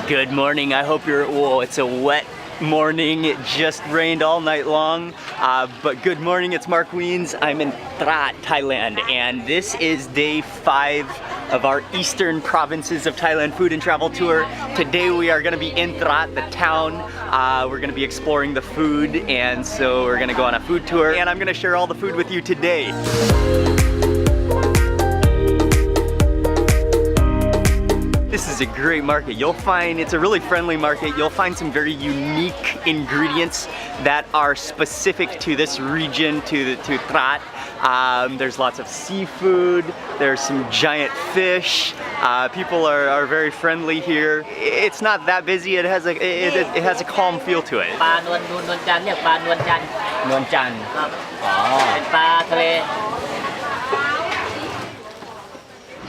Good morning. I hope you're, whoa, it's a wet morning. It just rained all night long. But good morning, it's Mark Weens. I'm in Trat, Thailand, and this is day 5 of our eastern provinces of Thailand food and travel tour. Today we are gonna be in Trat, the town. We're gonna be exploring the food, and so we're gonna go on a food tour, and I'm gonna share all the food with you today. This is a great market. You'll find, it's a really friendly market. You'll find some very unique ingredients that are specific to this region, to Trat. There's lots of seafood, there's some giant fish. People are very friendly here. It's not that busy, it has a calm feel to it.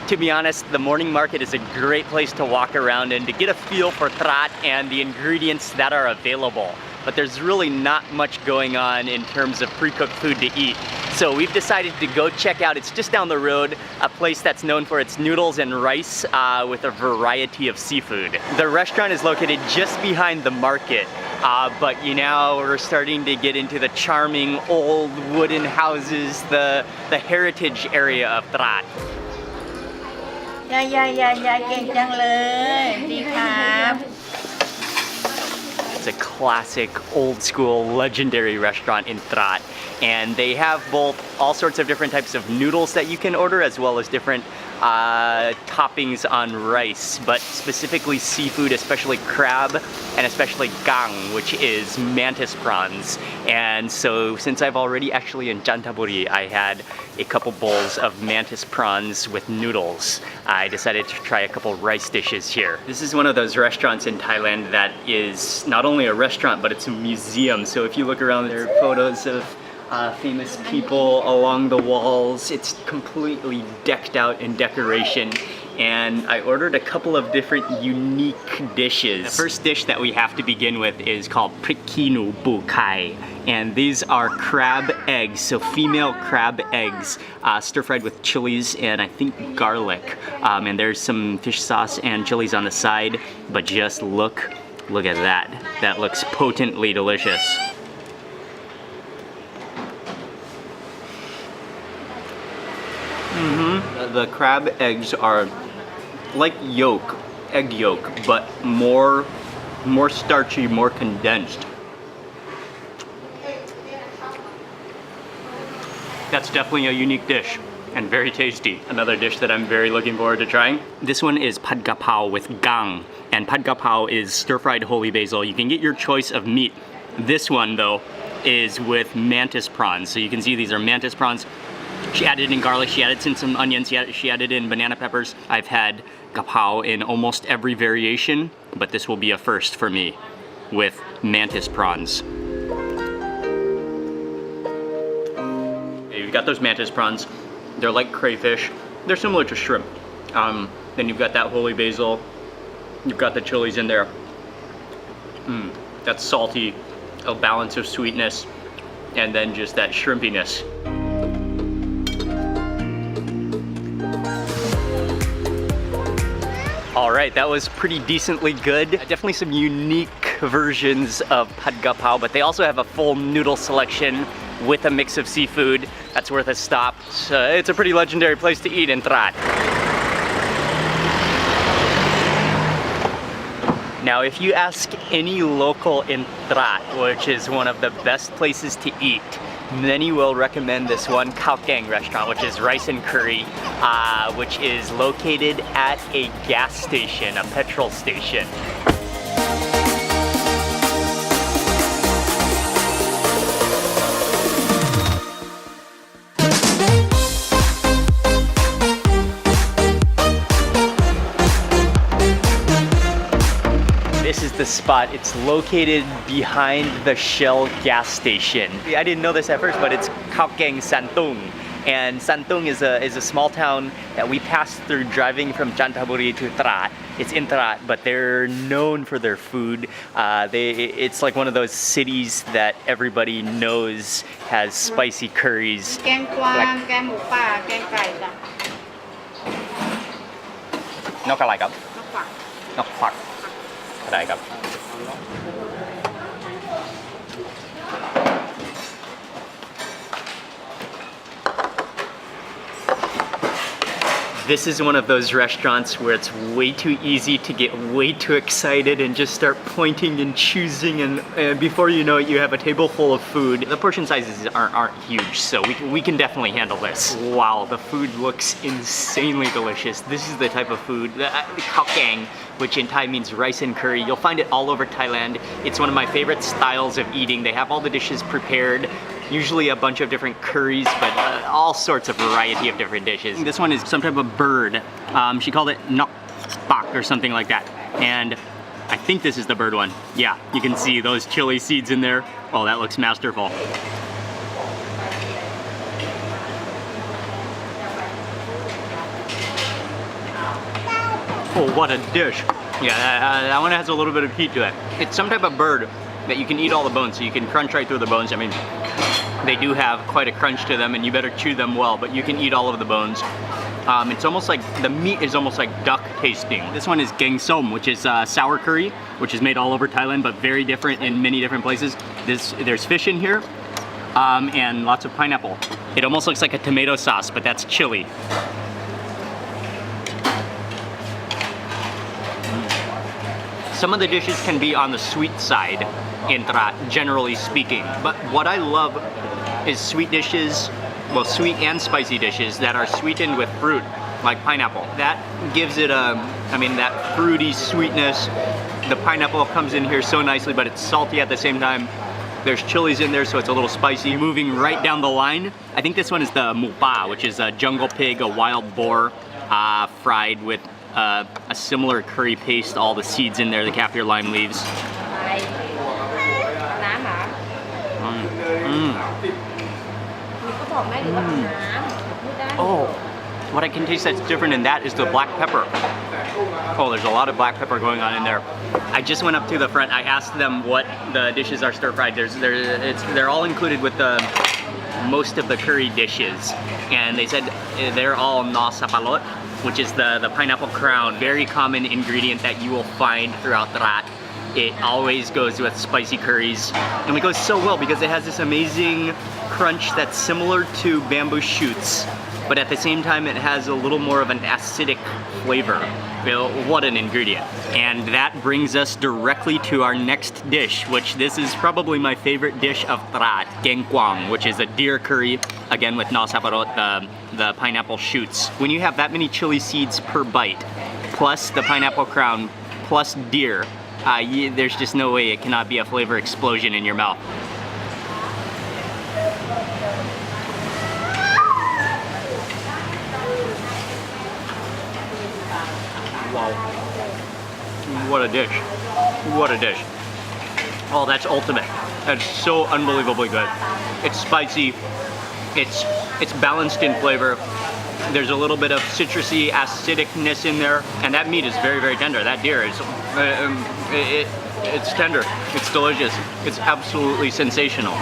To be honest, the morning market is a great place to walk around and to get a feel for Trat and the ingredients that are available. But there's really not much going on in terms of pre-cooked food to eat. So we've decided to go check out, it's just down the road, a place that's known for its noodles and rice with a variety of seafood. The restaurant is located just behind the market. But now we're starting to get into the charming old wooden houses, the heritage area of Trat. It's a classic, old school, legendary restaurant in Trat. And they have both all sorts of different types of noodles that you can order, as well as different toppings on rice, but specifically seafood, especially crab, and especially gang, which is mantis prawns. And so since I've already actually in Chantaburi, I had a couple bowls of mantis prawns with noodles. I decided to try a couple rice dishes here. This is one of those restaurants in Thailand that is not only a restaurant, but it's a museum. So if you look around, there are photos of famous people along the walls. It's completely decked out in decoration. And I ordered a couple of different unique dishes. The first dish that we have to begin with is called Prikkinu Bukai. And these are crab eggs, so female crab eggs, stir-fried with chilies and I think garlic. And there's some fish sauce and chilies on the side, but just look at that. That looks potently delicious. The crab eggs are like yolk, egg yolk, but more starchy, more condensed. That's definitely a unique dish and very tasty. Another dish that I'm very looking forward to trying. This one is pad gapao with gang, and pad gapao is stir-fried holy basil. You can get your choice of meat. This one though is with mantis prawns. So you can see these are mantis prawns. She added in garlic, she added in some onions, she added in banana peppers. I've had gapao in almost every variation, but this will be a first for me with mantis prawns. You've got those mantis prawns. They're like crayfish. They're similar to shrimp. Then you've got that holy basil. You've got the chilies in there. That's salty, a balance of sweetness, and then just that shrimpiness. All right, that was pretty decently good. Definitely some unique versions of pad gapao, but they also have a full noodle selection with a mix of seafood. That's worth a stop. So it's a pretty legendary place to eat in Trat. Now, if you ask any local in Trat, which is one of the best places to eat, many will recommend this one khao keng restaurant, which is rice and curry, which is located at a gas station, a petrol station. This is the spot. It's located behind the Shell gas station. I didn't know this at first, but it's khao keng Santung. And Santung is a small town that we passed through driving from Chantaburi to Trat. It's in Trat, but they're known for their food. It's like one of those cities that everybody knows has spicy curries. แกงกวางแกงหมูป่าแกงไก่จ้ะ นกอะไรครับ นกฝัก นกฝัก ได้ครับ This is one of those restaurants where it's way too easy to get way too excited and just start pointing and choosing, and before you know it, you have a table full of food. The portion sizes aren't huge, so we can definitely handle this. Wow, the food looks insanely delicious. This is the type of food, khao kang, which in Thai means rice and curry. You'll find it all over Thailand. It's one of my favorite styles of eating. They have all the dishes prepared. Usually a bunch of different curries, but all sorts of variety of different dishes. This one is some type of bird. She called it nok bak or something like that. And I think this is the bird one. Yeah, you can see those chili seeds in there. Oh, that looks masterful. Oh, what a dish. Yeah, that one has a little bit of heat to it. It's some type of bird that you can eat all the bones, so you can crunch right through the bones. I mean, they do have quite a crunch to them and you better chew them well, but you can eat all of the bones. It's almost like, the meat is almost like duck tasting. This one is gang som, which is sour curry, which is made all over Thailand, but very different in many different places. There's fish in here, and lots of pineapple. It almost looks like a tomato sauce, but that's chili. Some of the dishes can be on the sweet side in Trat, generally speaking. But what I love is sweet dishes, well, sweet and spicy dishes that are sweetened with fruit, like pineapple. That gives it that fruity sweetness. The pineapple comes in here so nicely, but it's salty at the same time. There's chilies in there, so it's a little spicy. Moving right down the line, I think this one is the mu pa, which is a jungle pig, a wild boar, fried with a similar curry paste, all the seeds in there, the kaffir lime leaves. Oh, what I can taste that's different in that is the black pepper. Oh, there's a lot of black pepper going on in there. I just went up to the front. I asked them what the dishes are stir-fried. They're all included with most of the curry dishes, and they said they're all no sapalot, which is the pineapple crown, very common ingredient that you will find throughout Trat. It always goes with spicy curries, and it goes so well because it has this amazing crunch that's similar to bamboo shoots, but at the same time it has a little more of an acidic flavor. What an ingredient. And that brings us directly to our next dish, which this is probably my favorite dish of Trat, keng quang, which is a deer curry, again with na saparot, the pineapple shoots. When you have that many chili seeds per bite, plus the pineapple crown, plus deer, there's just no way it cannot be a flavor explosion in your mouth. Wow. What a dish. What a dish. Oh, that's ultimate. That's so unbelievably good. It's spicy. It's balanced in flavor. There's a little bit of citrusy acidicness in there, and that meat is very, very tender. That deer is, it's tender. It's delicious. It's absolutely sensational.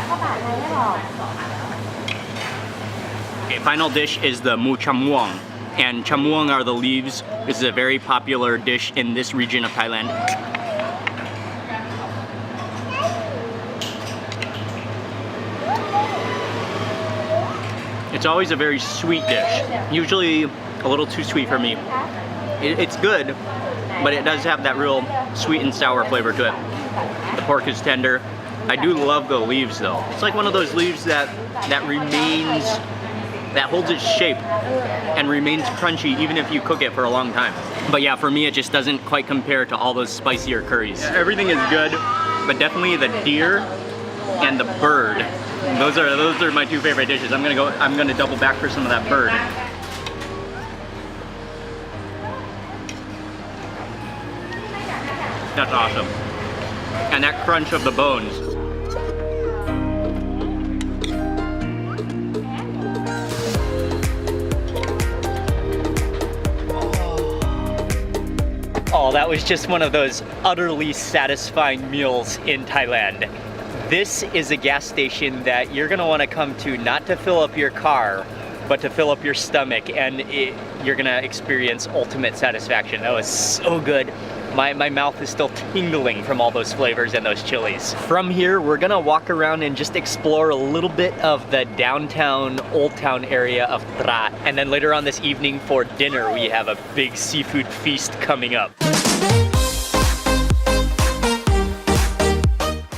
Okay, final dish is the mu chamuang. And chamuang are the leaves. This is a very popular dish in this region of Thailand. It's always a very sweet dish. Usually a little too sweet for me. It's good, but it does have that real sweet and sour flavor to it. The pork is tender. I do love the leaves though. It's like one of those leaves that holds its shape and remains crunchy even if you cook it for a long time. But yeah, for me it just doesn't quite compare to all those spicier curries. Everything is good, but definitely the deer and the bird. Those are my two favorite dishes. I'm gonna double back for some of that bird. That's awesome. And that crunch of the bones. Oh, that was just one of those utterly satisfying meals in Thailand. This is a gas station that you're gonna wanna come to not to fill up your car, but to fill up your stomach, and you're gonna experience ultimate satisfaction. That was so good. My mouth is still tingling from all those flavors and those chilies. From here, we're gonna walk around and just explore a little bit of the downtown, old town area of Trat. And then later on this evening for dinner, we have a big seafood feast coming up.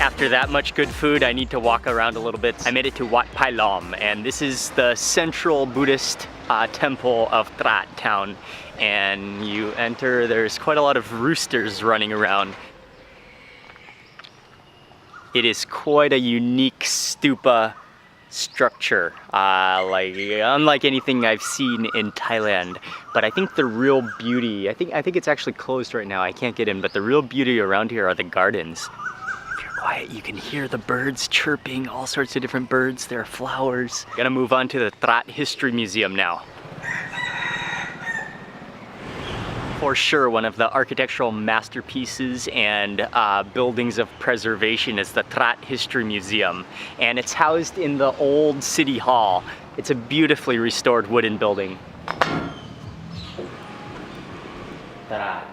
After that much good food, I need to walk around a little bit. I made it to Wat Pai Lom, and this is the central Buddhist temple of Trat town. And you enter, there's quite a lot of roosters running around. It is quite a unique stupa structure, unlike anything I've seen in Thailand. But I think the real beauty, I think it's actually closed right now, I can't get in, but the real beauty around here are the gardens. Quiet, you can hear the birds chirping, all sorts of different birds, there are flowers. Gonna move on to the Trat History Museum now. For sure, one of the architectural masterpieces and buildings of preservation is the Trat History Museum. And it's housed in the old city hall. It's a beautifully restored wooden building. Trat,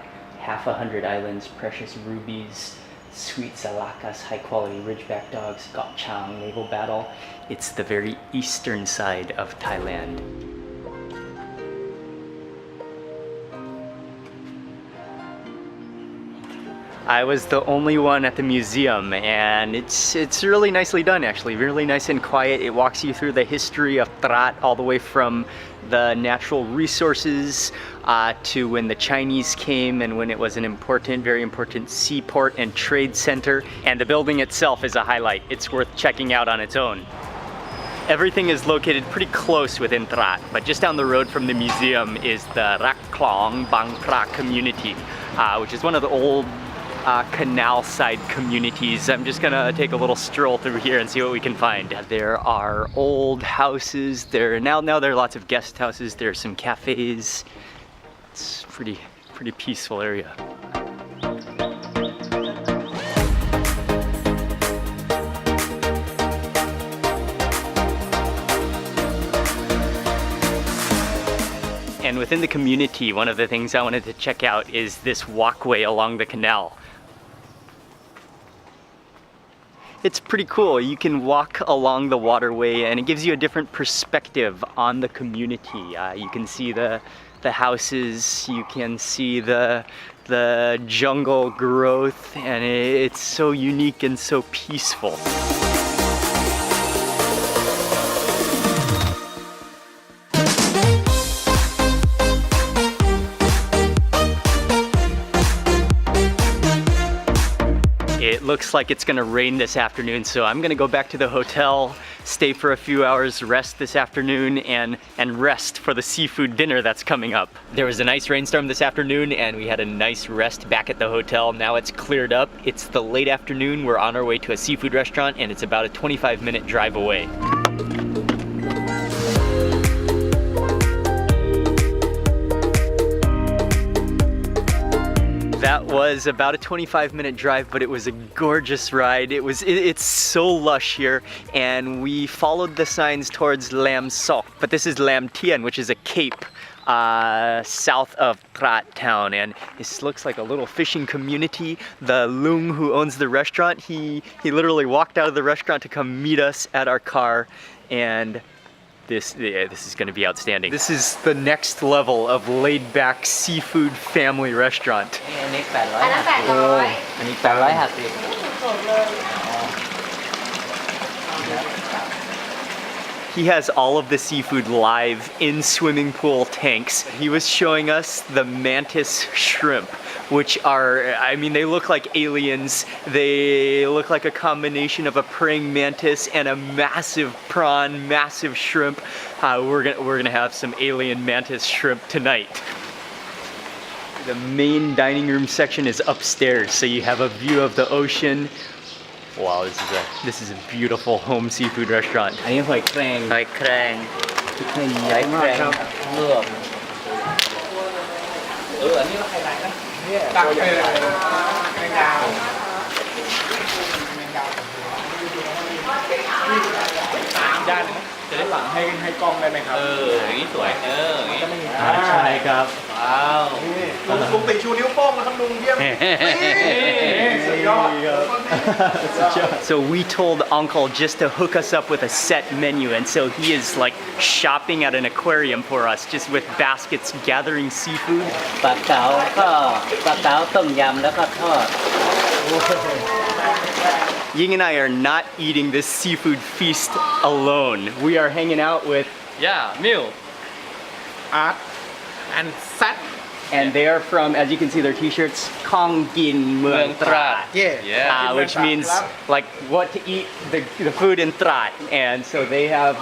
100 islands, precious rubies, sweet Zalakas, high quality ridgeback dogs, Gok Chang, naval battle. It's the very eastern side of Thailand. I was the only one at the museum, and it's really nicely done actually, really nice and quiet. It walks you through the history of Trat all the way from the natural resources to when the Chinese came and when it was an important, very important seaport and trade center. And the building itself is a highlight. It's worth checking out on its own. Everything is located pretty close within Trat, but just down the road from the museum is the Rak Klong Bang Pra community, which is one of the old canal side communities. I'm just gonna take a little stroll through here and see what we can find. There are old houses. Now there are lots of guest houses. There are some cafes. It's pretty peaceful area. And within the community, one of the things I wanted to check out is this walkway along the canal. It's pretty cool. You can walk along the waterway and it gives you a different perspective on the community. You can see the houses, you can see the jungle growth, and it's so unique and so peaceful. It looks like it's gonna rain this afternoon, so I'm gonna go back to the hotel, stay for a few hours, rest this afternoon, and rest for the seafood dinner that's coming up. There was a nice rainstorm this afternoon, and we had a nice rest back at the hotel. Now it's cleared up. It's the late afternoon. We're on our way to a seafood restaurant, and it's about a 25-minute drive away. That was about a 25-minute drive, but it was a gorgeous ride. It's so lush here, and we followed the signs towards Lam Sok, but this is Lam Tien, which is a cape south of Trat town, and this looks like a little fishing community. The Lung who owns the restaurant, he literally walked out of the restaurant to come meet us at our car, and this is going to be outstanding. This is the next level of laid-back seafood family restaurant. He has all of the seafood live in swimming pool tanks. He was showing us the mantis shrimp, which are, I mean, they look like aliens. They look like a combination of a praying mantis and a massive prawn, massive shrimp. We're gonna have some alien mantis shrimp tonight. The main dining room section is upstairs, so you have a view of the ocean. Wow, this is a beautiful home seafood restaurant. อันนี้หอยแครง หอยแครง หอยแครงลวกอันนี้ว่าใครได้นะตักไปเลยแมงดาด้านนึง จะได้ หลังให้กล้องได้ไหมครับ อย่างนี้สวยอย่างนี้ ใช่ครับ ว้าว ลุงติชูนิ้วโป้งนะครับลุงเยี่ยมสุดยอด So we told Uncle just to hook us up with a set menu, and so he is like shopping at an aquarium for us, just with baskets gathering seafood. ปลาเก๋าก็ปลาเก๋าต้มยำแล้วก็ทอด Ying and I are not eating this seafood feast alone. We are hanging out with, meal Art and Sat and they are from, as you can see their t-shirts, Kong Gin Muang Trat. Which means like what to eat, the food in Trat. And so they have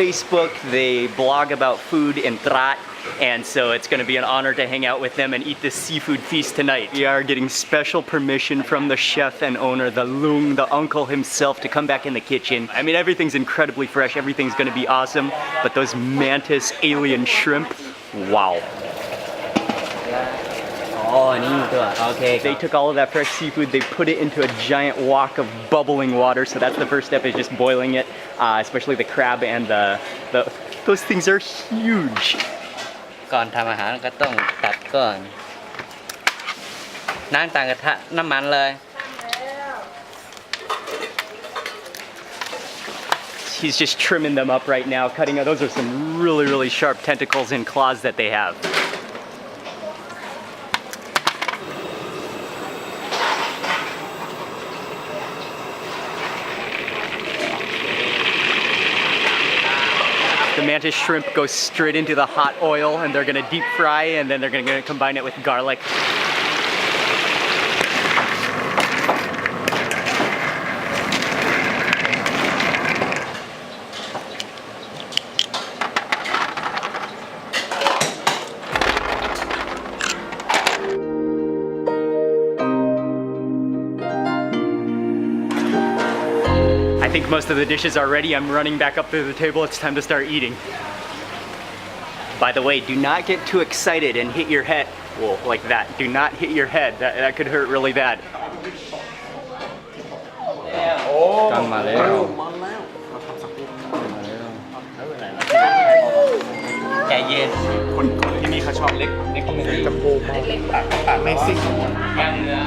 Facebook, they blog about food in Trat. And so it's going to be an honor to hang out with them and eat this seafood feast tonight. We are getting special permission from the chef and owner, the Lung, the uncle himself, to come back in the kitchen. I mean, everything's incredibly fresh, everything's going to be awesome. But those mantis alien shrimp, wow. Okay. They took all of that fresh seafood, they put it into a giant wok of bubbling water. So that's the first step, is just boiling it, especially the crab and those things are huge. ก่อนทำอาหารก็ต้องตัดก่อนนั่งต่างกระทะน้ำมันเลย He's just trimming them up right now, cutting out. Those are some really, really sharp tentacles and claws that they have. The mantis shrimp goes straight into the hot oil, and they're gonna deep fry, and then they're gonna combine it with garlic. I think most of the dishes are ready. I'm running back up to the table. It's time to start eating. By the way, do not get too excited and hit your head. Whoa, like that. Do not hit your head. That could hurt really bad. กันมาแล้ว ใจเย็น คนที่นี่เขาชอบเล็กกระโปงปากไม่ซิ่ง ย่างเนื้อ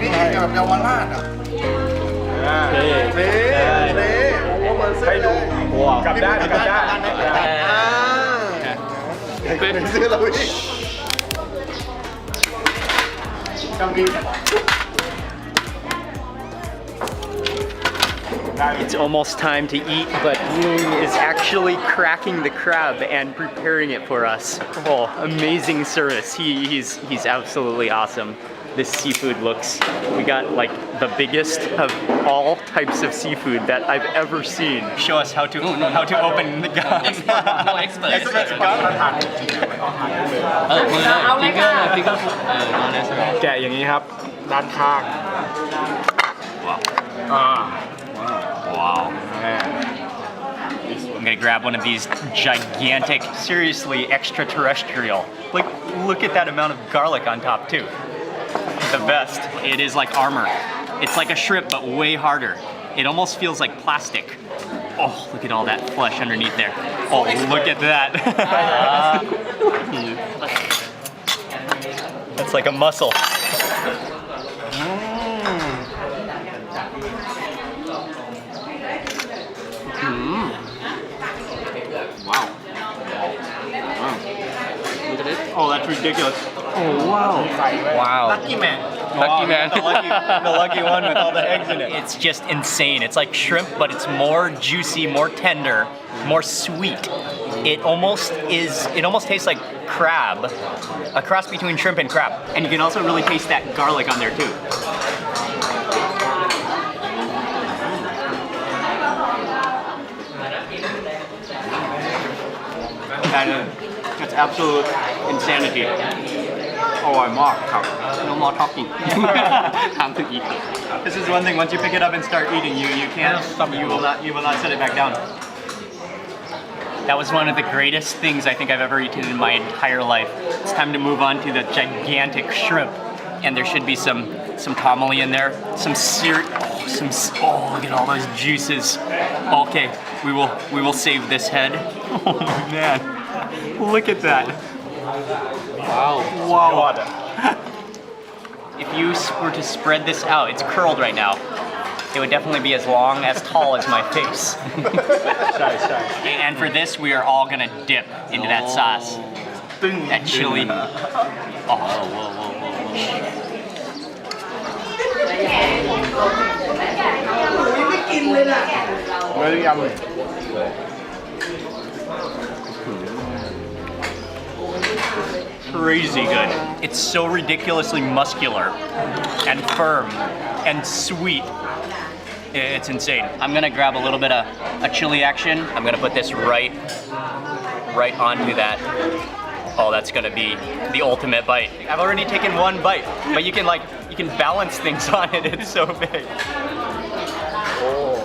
นี่กับเยาวราชอ่ะให้ดูกลับด้านเป็นซื้อเราอีกกำกิน It's almost time to eat, but Lung is actually cracking the crab and preparing it for us. Oh, amazing service. He's absolutely awesome. This seafood looks, we got like the biggest of all types of seafood that I've ever seen. Show us how to open the gum. no expert มือเลยฟิกเกอร์แกะอย่างนี้ครับด้านข้าง Wow. I'm gonna grab one of these gigantic, seriously extraterrestrial. Like, look at that amount of garlic on top too. The best. It is like armor. It's like a shrimp, but way harder. It almost feels like plastic. Oh, look at all that flesh underneath there. Oh, look at that. That's like a muscle. Wow. Look at it. Oh, that's ridiculous. Oh, wow. Wow Lucky man Lucky man The lucky one with all the eggs in it. It's just insane. It's like shrimp, but it's more juicy, more tender, more sweet. It almost tastes like crab, a cross between shrimp and crab. And you can also really taste that garlic on there too. That's absolute insanity. Oh, I'm no more talking. Time to eat. This is one thing. Once you pick it up and start eating, you can't. You will not set it back down. That was one of the greatest things I think I've ever eaten in my entire life. It's time to move on to the gigantic shrimp, and there should be some tamale in there, some Oh, look at all those juices. Okay, we will save this head. Oh man, look at that. Wow. If you were to spread this out, it's curled right now. It would definitely be as long, as tall as my face. And for this, we are all gonna dip into that sauce. That chili. Very yummy. Crazy good. It's so ridiculously muscular and firm and sweet. It's insane. I'm gonna grab a little bit of a chili action. I'm gonna put this right onto that. Oh, that's gonna be the ultimate bite. I've already taken one bite, but you can balance things on it. It's so big. Oh.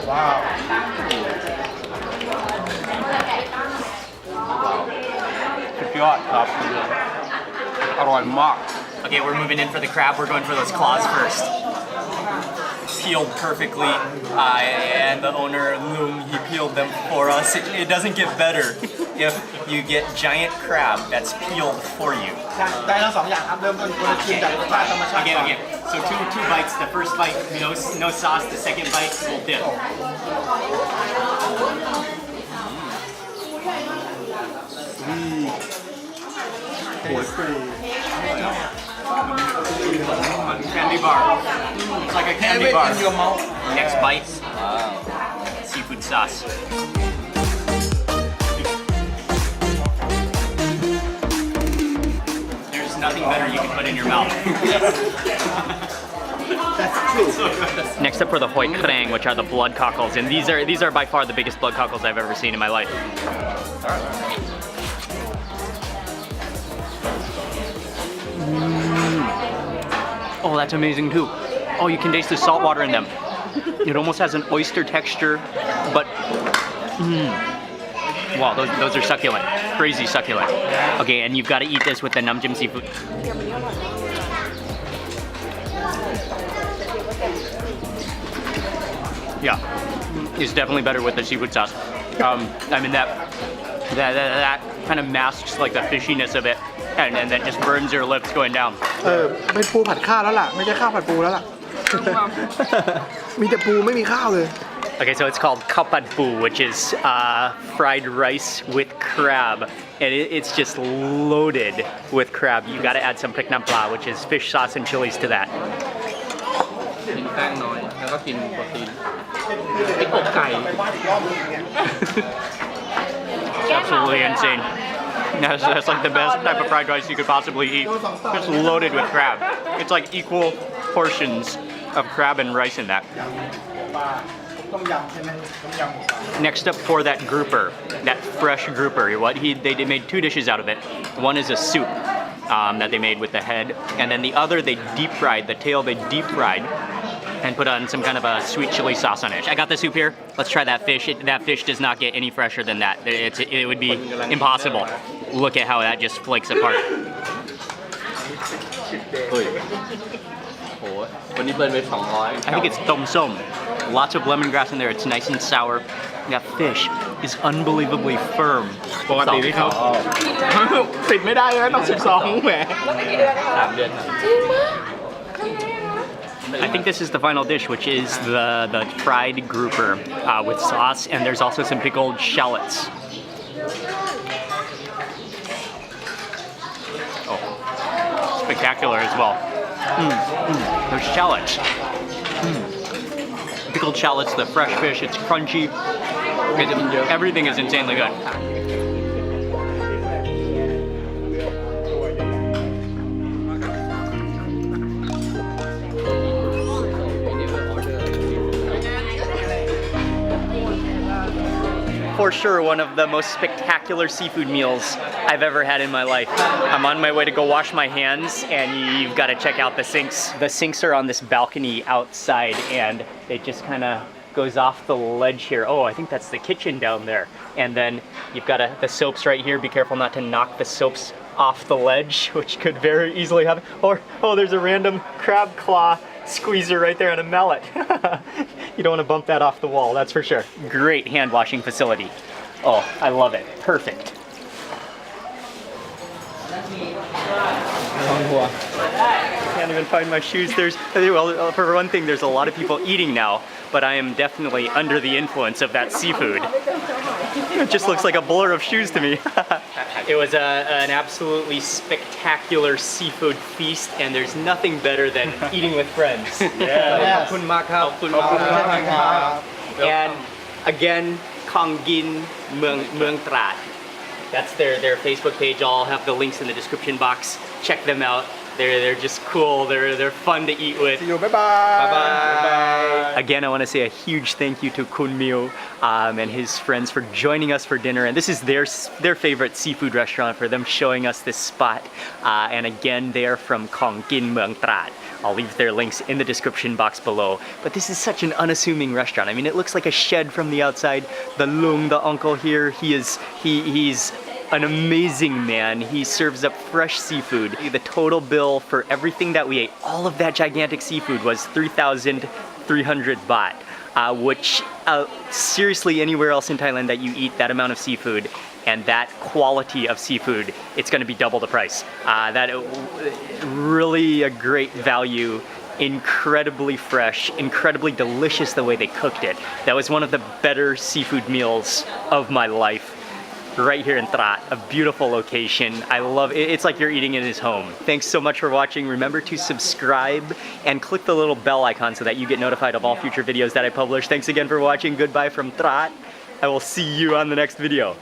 Wow. Okay, we're moving in for the crab. We're going for those claws first. Peeled perfectly, and the owner, Lung, he peeled them for us. It doesn't get better if you get giant crab that's peeled for you. Okay. So two bites. The first bite, no sauce. The second bite, we'll dip. Candy bar. It's like a candy bar. Next bite. Seafood sauce. There's nothing better you can put in your mouth. That's true. Next up for the hoi krang, which are the blood cockles, and these are by far the biggest blood cockles I've ever seen in my life. Oh, that's amazing too. Oh, you can taste the salt water in them. It almost has an oyster texture, but wow, those are succulent, crazy succulent. Okay, and you've got to eat this with the namjim seafood. Yeah, it's definitely better with the seafood sauce. I mean that kind of masks like the fishiness of it, and then just burns your lips going down. เป็นปูผัดข้าวแล้วล่ะไม่ใช่ข้าวผัดปูแล้วล่ะ มีแต่ปูไม่มีข้าวเลย Okay, so it's called kapad pu, which is fried rice with crab, and it's just loaded with crab. You got to add some prik nam pla, which is fish sauce and chilies to that. กินแป้งน้อยแล้วก็กินโปรตีนพริกอกไก่ Absolutely insane. That's like the best type of fried rice you could possibly eat. Just loaded with crab. It's like equal portions of crab and rice in that. Next up for that grouper, that fresh grouper, they made two dishes out of it. One is a soup that they made with the head, and then the other they deep fried, the tail they deep fried and put on some kind of a sweet chili sauce on it. I got the soup here. Let's try that fish. That fish does not get any fresher than that. It would be impossible. Look at how that just flakes apart. โหวันนี้เบิร์นไป200 I think it's tom som. Lots of lemongrass in there. It's nice and sour. That fish is unbelievably firm. ปกติที่เขาติดไม่ได้เลยต้อง12แหม 3 เดือน I think this is the final dish, which is the fried grouper with sauce, and there's also some pickled shallots. Oh, spectacular as well. There's shallots. Pickled shallots, the fresh fish, it's crunchy. Everything is insanely good. For sure, one of the most spectacular seafood meals I've ever had in my life. I'm on my way to go wash my hands, and you've got to check out the sinks. The sinks are on this balcony outside, and it just kind of goes off the ledge here. Oh, I think that's the kitchen down there. And then you've got the soaps right here. Be careful not to knock the soaps off the ledge, which could very easily happen. Or, oh, there's a random crab claw squeezer right there and a mallet. You don't want to bump that off the wall, that's for sure. Great hand washing facility. Oh, I love it. Perfect. Can't even find my shoes. Well, for one thing, there's a lot of people eating now, but I am definitely under the influence of that seafood. It just looks like a blur of shoes to me. It was an absolutely spectacular seafood feast, and there's nothing better than eating with friends. Yes. And again, Kongin Mueang Trat. That's their Facebook page. I'll have the links in the description box. Check them out. They're just cool. They're fun to eat with. See you. Bye bye. Bye-bye. Again, I want to say a huge thank you to Kun Mio and his friends for joining us for dinner. And this is their favorite seafood restaurant, for them showing us this spot. And again, they are from Kongin Mueang Trat. I'll leave their links in the description box below. But this is such an unassuming restaurant. I mean, it looks like a shed from the outside. The Lung, the uncle here, he's an amazing man. He serves up fresh seafood. The total bill for everything that we ate, all of that gigantic seafood, was 3,300 baht, which seriously anywhere else in Thailand that you eat that amount of seafood and that quality of seafood, it's gonna be double the price. Really a great value. Incredibly fresh, incredibly delicious the way they cooked it. That was one of the better seafood meals of my life. Right here in Trat, a beautiful location. I love it. It's like you're eating in his home. Thanks so much for watching. Remember to subscribe and click the little bell icon so that you get notified of all future videos that I publish. Thanks again for watching. Goodbye from Trat. I will see you on the next video.